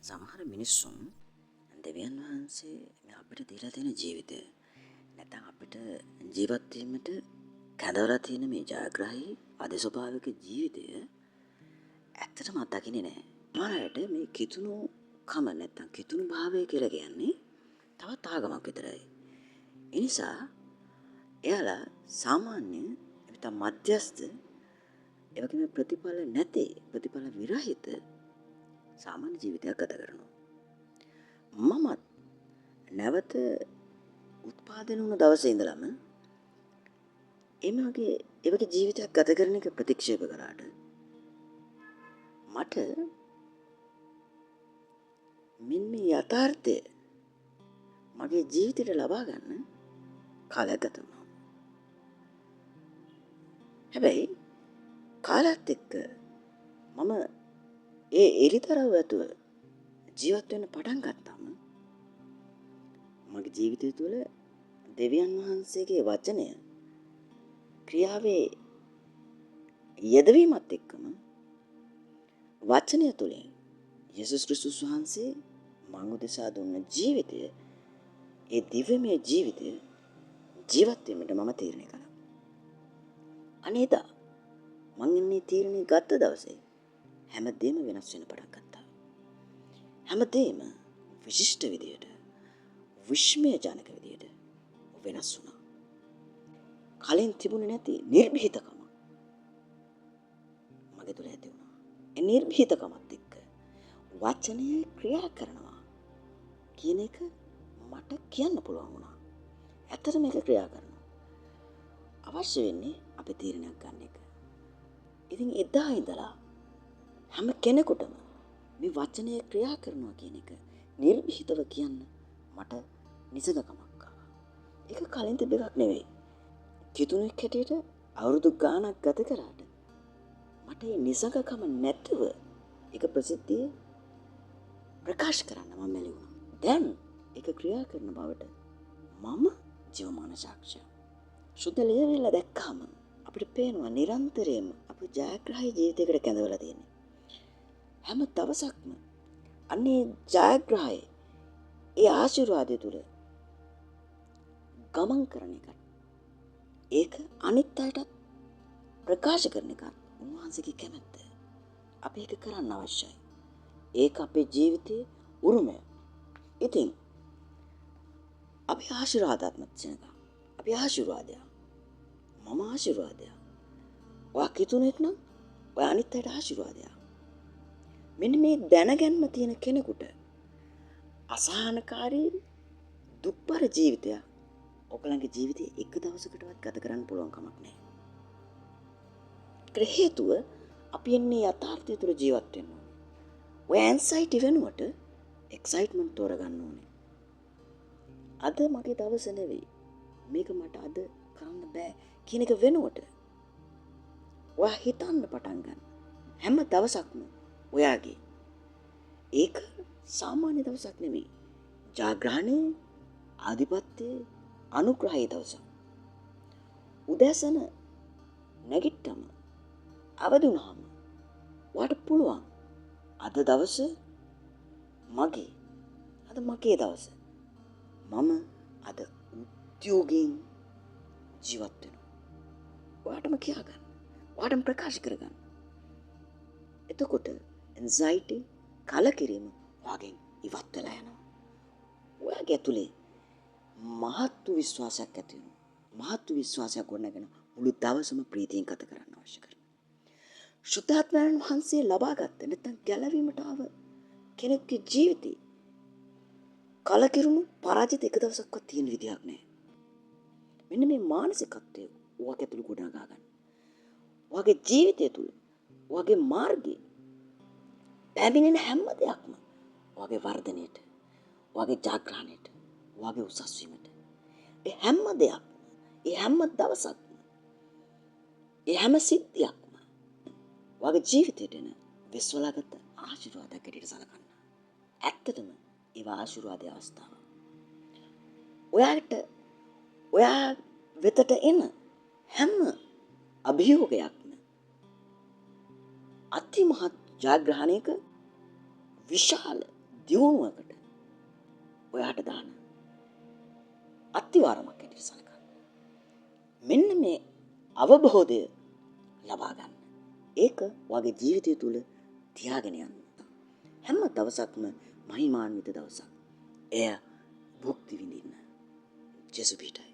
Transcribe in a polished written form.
සමහර මිනිස්සුන් දෙවියන් වහන්සේ අපිට දීලා තියෙන ජීවිතය නැත්නම් අපිට ජීවත් වීමට කැඳවලා තියෙන මේ ජයග්‍රාහී අධිස්වභාවික ජීවිතය ඇත්තටම අත්දකින්නේ නැහැ. සමහර අයට මේ කිතුණු කම නැත්නම් කිතුණු භාවය කියලා කියන්නේ තවත් ආගමක් විතරයි. ඒ නිසා එයාලා සාමාන්‍ය නැත්නම් මධ්‍යස්ථ ඒ වගේම ප්‍රතිඵල නැති ප්‍රතිඵල විරහිත සාමාන්‍ය ජීවිතයක් ගත කරනවා. මමත් නැවත උත්පාදනය වුණ දවසේ ඉඳලම ඒ වගේ ජීවිතයක් ගත කරන එක ප්‍රතික්ෂේප කළාට මට මේ යථාර්ථය මගේ ජීවිතේට ලබා ගන්න කාලයක් ගත වුණා. හැබැයි කාලයත් එක්ක මම ඒ එලිතරව ඇතුව ජීවත් වෙන්න පටන් ගත්තාම මගේ ජීවිතය තුළ දෙවියන් වහන්සේගේ වචනය ක්‍රියාවේ යෙදවීමත් එක්කම වචනය තුළින් යේසුස් ක්‍රිස්තුස් වහන්සේ මං උදෙසා දුන්න ජීවිතය ඒ දිව්‍යමය ජීවිතය ජීවත් වීමට මම තීරණය කළා. අනේදා මං ඉන්නේ තීරණය ගත්ත දවසේ හැමදේම වෙනස් වෙන්න පටන් ගත්තා. හැමදේම විශිෂ්ට විදියට විශ්මයජනක විදියට වෙනස් වුණා. කලින් තිබුණේ නැති නිර්භීතකම මගේ තුළ ඇති වුණා. ඒ නිර්භීතකමත් එක්ක වචනය ක්‍රියා කරනවා කියන එක මට කියන්න පුළුවන් වුණා. ඇත්තට මේක ක්‍රියා කරනවා. අවශ්‍ය වෙන්නේ අපි තීරණයක් ගන්න එක. ඉතින් එදා ඉඳලා හැම කෙනෙකුටම මේ වචනය ක්‍රියා කරනවා කියන එක නිර්භීතව කියන්න මට නිසගකමක් ආවා. ඒක කලින් තිබ්බ එකක් නෙවෙයි. කිතුණෙක් හැටියට අවුරුදු ගාණක් ගත කරාට මට මේ නිසගකම නැතුව ඒක ප්‍රසිද්ධියේ ප්‍රකාශ කරන්න මම මැලි වුණා. දැන් ඒක ක්‍රියා කරන බවට මම ජීවමාන සාක්ෂියක්. සුද්ධ ලියවිල්ල දැක්කම අපිට පේනවා නිරන්තරයෙන්ම අපි ජයග්‍රාහී ජීවිතයකට කැඳවලා තියෙන්නේ. හැම දවසක්ම අන්නේ ජයග්‍රහය ඒ ආශිර්වාදය තුළ ගමන් කරන එක. ඒක අනිත් අයටත් ප්‍රකාශ කරන එක උන්වහන්සේගේ කැමැත්ත. අපි ඒක කරන්න අවශ්‍යයි. ඒක අපේ ජීවිතයේ උරුමය. ඉතින් අපි ආශිර්වාදාත්මක ජනක. අපි ආශිර්වාදයක්. මම ආශිර්වාදයක්. ඔයා කිතුනෙක් නම් ඔයා අනිත් අයට ආශිර්වාදයක්. මෙන්න මේ දැනගැන්ම තියෙන කෙනෙකුට අසහනකාරී දුක්බර ජීවිතයක් ඔයගලගේ ජීවිතේ එක දවසකටවත් ගත කරන්න පුළුවන් කමක් නැහැ. ඒකට හේතුව අපි ඉන්නේ යථාර්ථය තුළ ජීවත් වෙන්න ඕනේ. ඔය ඇන්සයිටි වෙනුවට එක්සයිට්මන්ට් තෝරගන්න ඕනේ. අද මගේ දවස නෙවෙයි. මේක මට අද කරන්න බෑ කියන එක වෙනුවට ඔයා හිතන්න පටන් ගන්න. හැම දවසක්ම ඔයාගේ ඒක සාමාන්‍ය දවසක් නෙවෙයි. ජයග්‍රහණයේ ආධිපත්‍යයේ අනුග්‍රහී දවසක්. උදෑසන නැගිට්ටම අවදි වුණාම ඔයාට පුළුවන් අද දවස මගේ දවස. මම අද උද්‍යෝගයෙන් ජීවත් වෙනවා. ඔයාටම කියා ගන්න. ඔයාටම ප්‍රකාශ කරගන්න. එතකොට ඇන්සයිටි කලකිරීම ඔයාගෙන් ඉවත් වෙලා යනවා. ඔයාගේ ඇතුලේ මහත් විශ්වාසයක් ඇති වෙනවා. මහත් විශ්වාසයක් ගොඩනගෙන මුළු දවසම ප්‍රීතියෙන් ගත කරන්න අවශ්‍ය කරනවා. සුද්ධාත්මයන් වහන්සේ ලබාගත්ත නැත්නම් ගැලවීමට ආව කෙනෙකුගේ ජීවිතේ කලකිරුණු පරාජිත එක දවසක්වත් තියෙන විදියක් නැහැ. මෙන්න මේ මානසිකත්වය ඔයාගේ ඇතුළේ ගොඩනගා ගන්න. ඔයාගේ ජීවිතය තුළ ඔයාගේ මාර්ගයේ පැමිණෙන හැම දෙයක්ම ඔයාගේ වර්ධනයට, ඔයාගේ ජාග්‍රහණයට, ඔයාගේ උසස් වීමට. ඒ හැම දෙයක්ම, ඒ හැම දවසක්ම, ඒ හැම සිද්ධියක්ම ඔයාගේ ජීවිතයට එන විශ්වලාගත ආශිර්වාදයක් හැටියට සලකන්න. ඇත්තටම ඒවා ආශිර්වාද අවස්ථාව. ඔයා වෙතට එන හැම අභියෝගයක්ම අතිමහත් ජයග්‍රහණයක විශාල දියුණුවකට ඔයාට දාන අත්තිවාරමක් ඇටියට සලකන්න. මෙන්න මේ අවබෝධය ලබා ගන්න. ඒක වගේ ජීවිතය තුළ තියාගෙන යන්න. හැම දවසක්ම මහිමාන්විත දවසක්. එය භුක්ති විඳින්න. ජෙසුපීටයි.